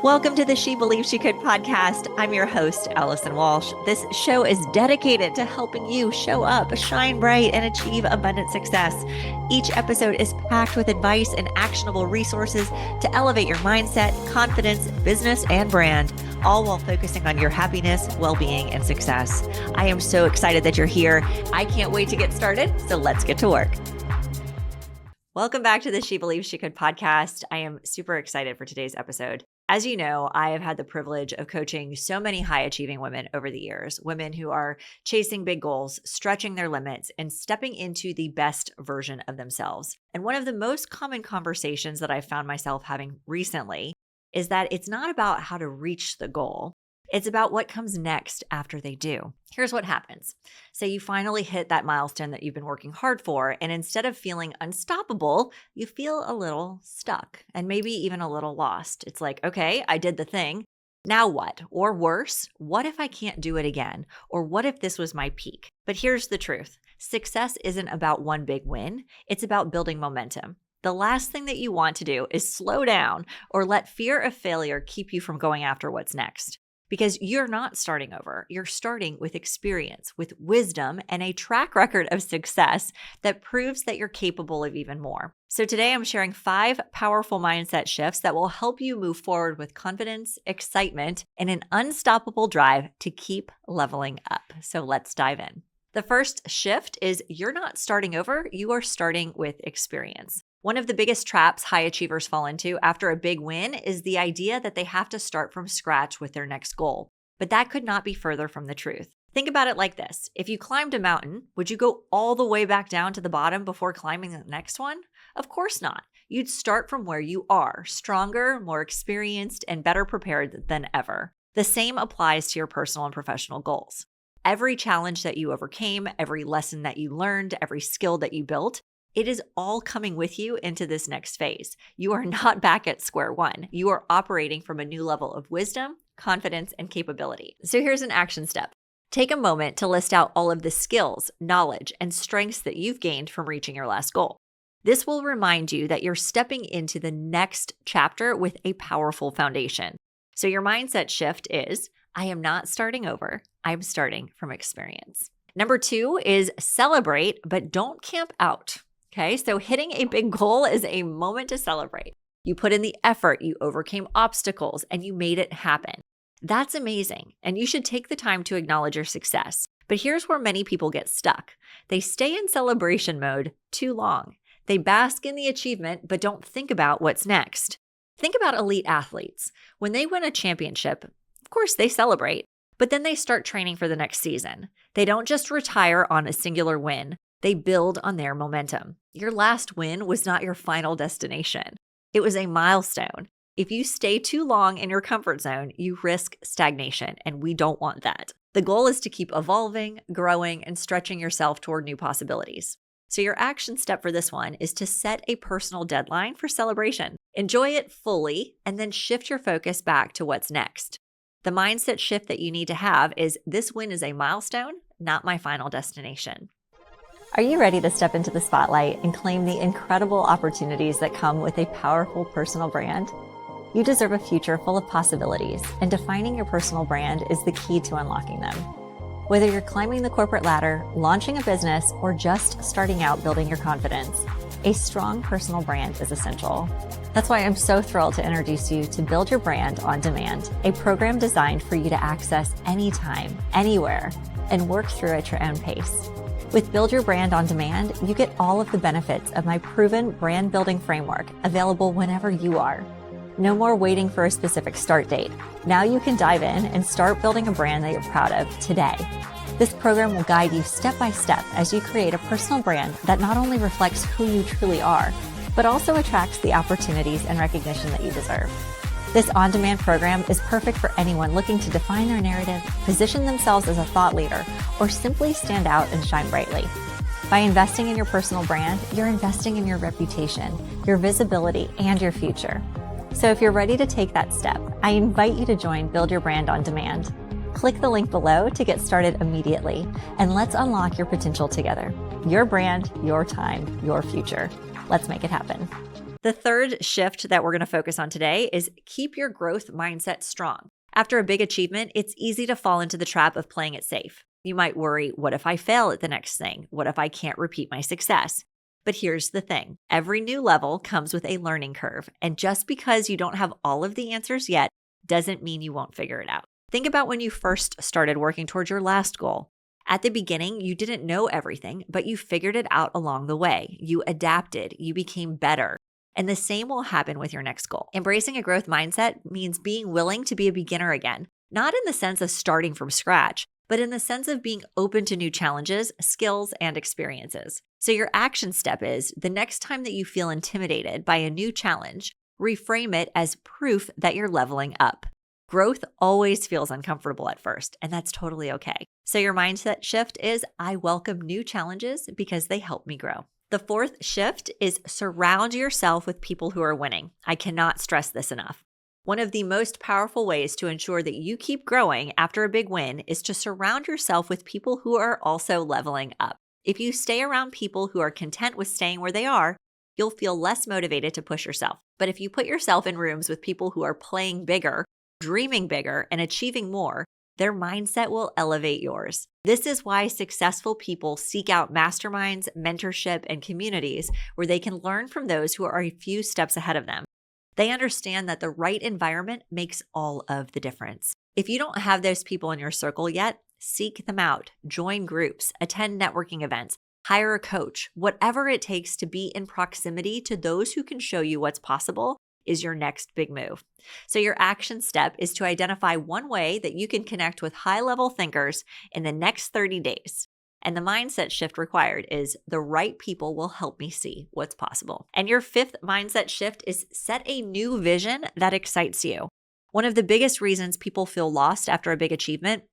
Welcome to the She Believes She Could podcast. I'm your host, Allison Walsh. This show is dedicated to helping you show up, shine bright, and achieve abundant success. Each episode is packed with advice and actionable resources to elevate your mindset, confidence, business, and brand, all while focusing on your happiness, well-being, and success. I am so excited that you're here. I can't wait to get started, so let's get to work. Welcome back to the She Believes She Could podcast. I am super excited for today's episode. As you know, I have had the privilege of coaching so many high-achieving women over the years, women who are chasing big goals, stretching their limits, and stepping into the best version of themselves. And one of the most common conversations that I found myself having recently is that it's not about how to reach the goal. It's about what comes next after they do. Here's what happens. Say you finally hit that milestone that you've been working hard for, and instead of feeling unstoppable, you feel a little stuck and maybe even a little lost. It's like, okay, I did the thing. Now what? Or worse, what if I can't do it again? Or what if this was my peak? But here's the truth. Success isn't about one big win. It's about building momentum. The last thing that you want to do is slow down or let fear of failure keep you from going after what's next. Because you're not starting over. You're starting with experience, with wisdom, and a track record of success that proves that you're capable of even more. So today I'm sharing 5 powerful mindset shifts that will help you move forward with confidence, excitement, and an unstoppable drive to keep leveling up. So let's dive in. The first shift is you're not starting over, you are starting with experience. One of the biggest traps high achievers fall into after a big win is the idea that they have to start from scratch with their next goal. But that could not be further from the truth. Think about it like this. If you climbed a mountain, would you go all the way back down to the bottom before climbing the next one? Of course not. You'd start from where you are, stronger, more experienced, and better prepared than ever. The same applies to your personal and professional goals. Every challenge that you overcame, every lesson that you learned, every skill that you built, it is all coming with you into this next phase. You are not back at square one. You are operating from a new level of wisdom, confidence, and capability. So here's an action step. Take a moment to list out all of the skills, knowledge, and strengths that you've gained from reaching your last goal. This will remind you that you're stepping into the next chapter with a powerful foundation. So your mindset shift is, I am not starting over. I'm starting from experience. Number 2 is celebrate, but don't camp out. Okay, so hitting a big goal is a moment to celebrate. You put in the effort, you overcame obstacles, and you made it happen. That's amazing, and you should take the time to acknowledge your success. But here's where many people get stuck. They stay in celebration mode too long. They bask in the achievement, but don't think about what's next. Think about elite athletes. When they win a championship, of course they celebrate, but then they start training for the next season. They don't just retire on a singular win. They build on their momentum. Your last win was not your final destination. It was a milestone. If you stay too long in your comfort zone, you risk stagnation, and we don't want that. The goal is to keep evolving, growing, and stretching yourself toward new possibilities. So your action step for this one is to set a personal deadline for celebration. Enjoy it fully, and then shift your focus back to what's next. The mindset shift that you need to have is this win is a milestone, not my final destination. Are you ready to step into the spotlight and claim the incredible opportunities that come with a powerful personal brand? You deserve a future full of possibilities, and defining your personal brand is the key to unlocking them. Whether you're climbing the corporate ladder, launching a business, or just starting out building your confidence, a strong personal brand is essential. That's why I'm so thrilled to introduce you to Build Your Brand on Demand, a program designed for you to access anytime, anywhere, and work through at your own pace. With Build Your Brand on Demand, you get all of the benefits of my proven brand building framework available whenever you are. No more waiting for a specific start date. Now you can dive in and start building a brand that you're proud of today. This program will guide you step by step as you create a personal brand that not only reflects who you truly are, but also attracts the opportunities and recognition that you deserve. This on-demand program is perfect for anyone looking to define their narrative, position themselves as a thought leader, or simply stand out and shine brightly. By investing in your personal brand, you're investing in your reputation, your visibility, and your future. So if you're ready to take that step, I invite you to join Build Your Brand on Demand. Click the link below to get started immediately, and let's unlock your potential together. Your brand, your time, your future. Let's make it happen. The third shift that we're going to focus on today is keep your growth mindset strong. After a big achievement, it's easy to fall into the trap of playing it safe. You might worry, what if I fail at the next thing? What if I can't repeat my success? But here's the thing. Every new level comes with a learning curve. And just because you don't have all of the answers yet doesn't mean you won't figure it out. Think about when you first started working towards your last goal. At the beginning, you didn't know everything, but you figured it out along the way. You adapted, you became better. And the same will happen with your next goal. Embracing a growth mindset means being willing to be a beginner again, not in the sense of starting from scratch, but in the sense of being open to new challenges, skills, and experiences. So your action step is the next time that you feel intimidated by a new challenge, reframe it as proof that you're leveling up. Growth always feels uncomfortable at first, and that's totally okay. So your mindset shift is, I welcome new challenges because they help me grow. The fourth shift is surround yourself with people who are winning. I cannot stress this enough. One of the most powerful ways to ensure that you keep growing after a big win is to surround yourself with people who are also leveling up. If you stay around people who are content with staying where they are, you'll feel less motivated to push yourself. But if you put yourself in rooms with people who are playing bigger, dreaming bigger, and achieving more, their mindset will elevate yours. This is why successful people seek out masterminds, mentorship, and communities where they can learn from those who are a few steps ahead of them. They understand that the right environment makes all of the difference. If you don't have those people in your circle yet, seek them out, join groups, attend networking events, hire a coach. Whatever it takes to be in proximity to those who can show you what's possible is your next big move. So your action step is to identify one way that you can connect with high-level thinkers in the next 30 days. And the mindset shift required is the right people will help me see what's possible. And your fifth mindset shift is set a new vision that excites you. One of the biggest reasons people feel lost after a big achievement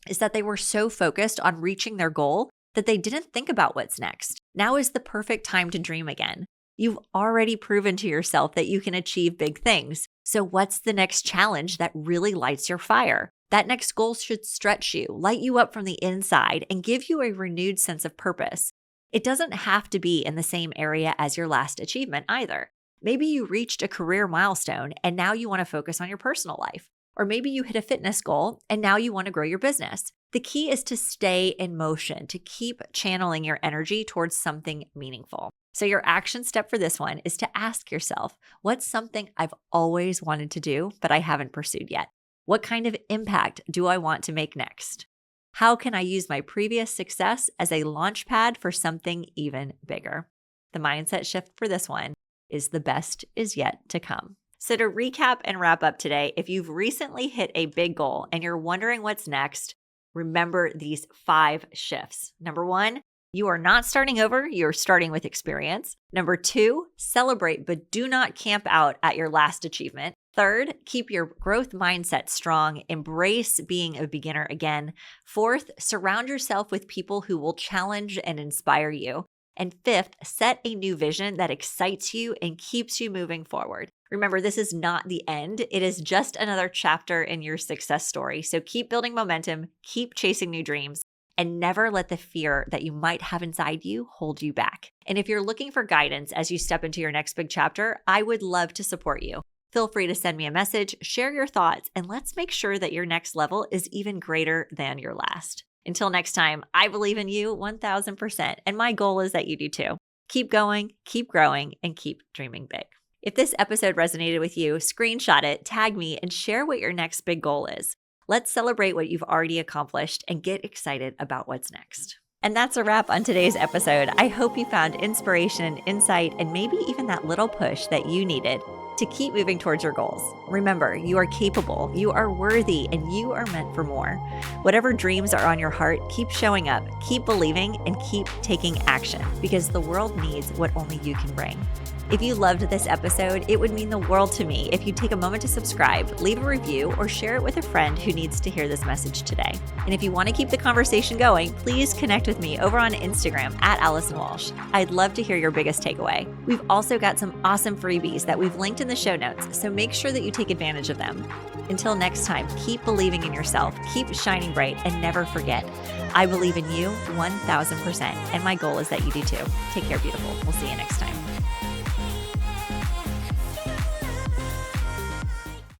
is that they were so focused on reaching their goal that they didn't think about what's next. Now is the perfect time to dream again. You've already proven to yourself that you can achieve big things. So what's the next challenge that really lights your fire? That next goal should stretch you, light you up from the inside, and give you a renewed sense of purpose. It doesn't have to be in the same area as your last achievement either. Maybe you reached a career milestone and now you want to focus on your personal life. Or maybe you hit a fitness goal and now you want to grow your business. The key is to stay in motion, to keep channeling your energy towards something meaningful. So your action step for this one is to ask yourself, what's something I've always wanted to do, but I haven't pursued yet? What kind of impact do I want to make next? How can I use my previous success as a launchpad for something even bigger? The mindset shift for this one is the best is yet to come. So to recap and wrap up today, if you've recently hit a big goal and you're wondering what's next, remember these 5 shifts. Number 1, you are not starting over, you're starting with experience. Number 2, celebrate, but do not camp out at your last achievement. Third, keep your growth mindset strong. Embrace being a beginner again. Fourth, surround yourself with people who will challenge and inspire you. And fifth, set a new vision that excites you and keeps you moving forward. Remember, this is not the end. It is just another chapter in your success story. So keep building momentum, keep chasing new dreams, and never let the fear that you might have inside you hold you back. And if you're looking for guidance as you step into your next big chapter, I would love to support you. Feel free to send me a message, share your thoughts, and let's make sure that your next level is even greater than your last. Until next time, I believe in you 1000%, and my goal is that you do too. Keep going, keep growing, and keep dreaming big. If this episode resonated with you, screenshot it, tag me, and share what your next big goal is. Let's celebrate what you've already accomplished and get excited about what's next. And that's a wrap on today's episode. I hope you found inspiration, insight, and maybe even that little push that you needed to keep moving towards your goals. Remember, you are capable, you are worthy, and you are meant for more. Whatever dreams are on your heart, keep showing up, keep believing, and keep taking action because the world needs what only you can bring. If you loved this episode, it would mean the world to me if you take a moment to subscribe, leave a review, or share it with a friend who needs to hear this message today. And if you want to keep the conversation going, please connect with me over on Instagram at Allison Walsh. I'd love to hear your biggest takeaway. We've also got some awesome freebies that we've linked in the show notes, so make sure that you take advantage of them. Until next time, keep believing in yourself, keep shining bright, and never forget, I believe in you 1000%, and my goal is that you do too. Take care, beautiful. We'll see you next time.